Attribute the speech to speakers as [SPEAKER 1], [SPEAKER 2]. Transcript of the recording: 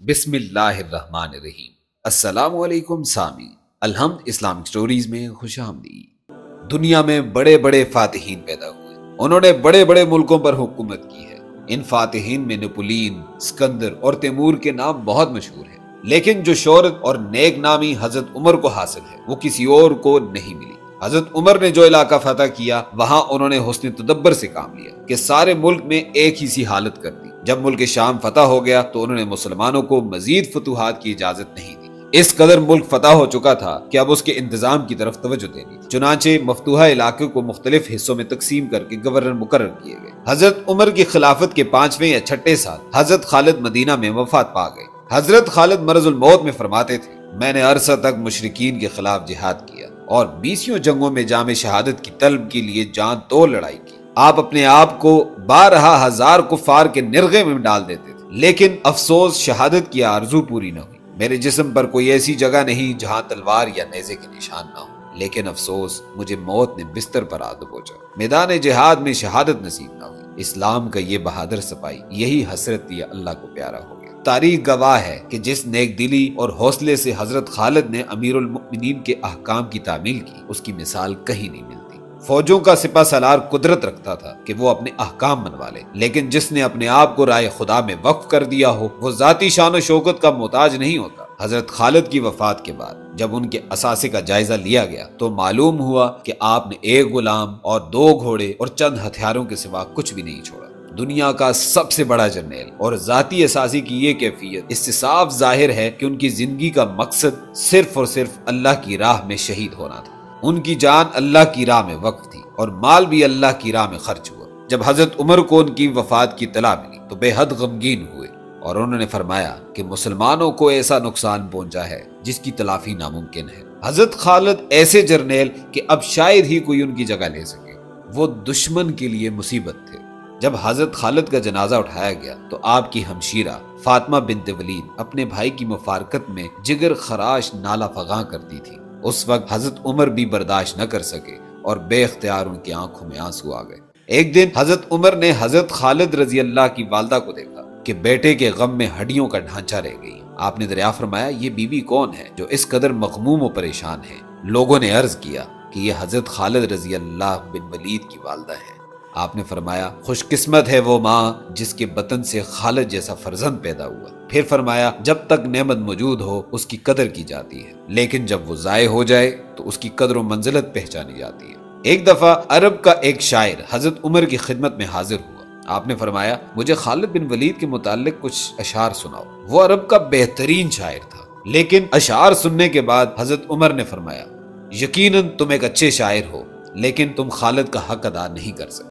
[SPEAKER 1] बिस्मिल्लाहिर्रहमानिर्रहीम। अस्सलाम वालेकुम सामी। अलहम्द इस्लामिक स्टोरीज में खुश आमदीद। दुनिया में बड़े बड़े फातिहीन पैदा हुए, उन्होंने बड़े बड़े मुल्कों पर हुकूमत की है। इन फातिहीन में नेपोलियन, सिकंदर और तैमूर के नाम बहुत मशहूर हैं, लेकिन जो शोहरत और नेक नामी हजरत उमर को हासिल है वो किसी और को नहीं मिली। हजरत उमर ने जो इलाका फतह किया वहां उन्होंने हुस्न तदब्बर से काम लिया कि सारे मुल्क में एक ही सी हालत कर दी। जब मुल्क शाम फतह हो गया तो उन्होंने मुसलमानों को मजीद फतूहात की इजाजत नहीं दी। इस कदर मुल्क फतह हो चुका था कि अब उसके इंतजाम की तरफ तवज्जो देनी थी। चुनांचे मफतूहा इलाके को मुख्तलिफ हिस्सों में तकसीम करके गवर्नर मुकर्रर किए गए। हजरत उमर की खिलाफत के 5वें या 6ठे साल हजरत खालिद मदीना में वफात पा गए। हजरत खालिद मरजुल मौत में फरमाते थे, मैंने अरसा तक मुशरिकीन के खिलाफ जिहाद किया और 20 जंगों में जामे शहादत की तलब के लिए जान तोड़ लड़ाई की। आप अपने आप को 12,000 कुफार के निर्गे में डाल देते थे, लेकिन अफसोस शहादत की आरजू पूरी न हुई। मेरे जिस्म पर कोई ऐसी जगह नहीं जहां तलवार या नेज़े के निशान न हो, लेकिन अफसोस मुझे मौत ने बिस्तर पर आ दबोचा। मैदान जिहाद में शहादत नसीब न हुई। इस्लाम का ये बहादुर सिपाही यही हसरत या अल्लाह को प्यारा हो गया। तारीख गवाह है कि जिस नेक दिली और हौसले से हजरत खालिद ने अमीरुल मुमिनीन के अहकाम की तामील की, उसकी मिसाल कहीं नहीं मिलती। फौजों का सिपा सलार कुदरत रखता था कि वो अपने अहकाम मनवा ले, लेकिन जिसने अपने आप को राय खुदा में वक्फ कर दिया हो वो जाती शान शौकत का मोहताज नहीं होता। हजरत खालिद की वफात के बाद जब उनके असासे का जायजा लिया गया तो मालूम हुआ कि आपने एक गुलाम और 2 घोड़े और चंद हथियारों के सिवा कुछ भी नहीं छोड़ा। दुनिया का सबसे बड़ा जर्नैल और जाती असासी की ये कैफियत इससे साफ जाहिर है कि उनकी जिंदगी का मकसद सिर्फ और सिर्फ अल्लाह की राह में शहीद होना था। उनकी जान अल्लाह की राह में वक्फ थी और माल भी अल्लाह की राह में खर्च हुआ। जब हजरत उमर को उनकी वफात की तला मिली तो बेहद गमगीन हुए और उन्होंने फरमाया कि मुसलमानों को ऐसा नुकसान पहुंचा है जिसकी तलाफी नामुमकिन है। हजरत खालिद ऐसे जर्नैल कि अब शायद ही कोई उनकी जगह ले सके, वो दुश्मन के लिए मुसीबत थे। जब हजरत खालिद का जनाजा उठाया गया तो आपकी हमशीरा फातिमा बिन्त वलीद अपने भाई की मुफारकत में जिगर खराश नाला फगां करती थी। उस वक्त हजरत उमर भी बर्दाश्त न कर सके और बेख्तियार उनकी आंखों में आंसू आ गए। एक दिन हजरत उमर ने हजरत खालिद रजी अल्लाह की वालदा को देखा कि बेटे के गम में हड्डियों का ढांचा रह गई। आपने दरियाफ्त फरमाया, ये बीबी कौन है जो इस कदर मगमूम और परेशान है? लोगों ने अर्ज किया कि यह हजरत खालिद रजी अल्लाह बिन वलीद की वालदा है। आपने फरमाया, खुशकिस्मत है वो माँ जिसके बतन से खालिद जैसा फर्जंद पैदा हुआ। फिर फरमाया, जब तक नेमत मौजूद हो उसकी कदर की जाती है, लेकिन जब वो जाये हो जाए तो उसकी कदर और मंजिलत पहचानी जाती है। एक दफा अरब का एक शायर हजरत उमर की खिदमत में हाजिर हुआ। आपने फरमाया, मुझे खालिद बिन वलीद के मुतालिक कुछ अशार सुनाओ। वो अरब का बेहतरीन शायर था, लेकिन अशार सुनने के बाद हजरत उमर ने फरमाया, यकीनन तुम एक अच्छे शायर हो, लेकिन तुम खालिद का हक अदा नहीं कर सकते।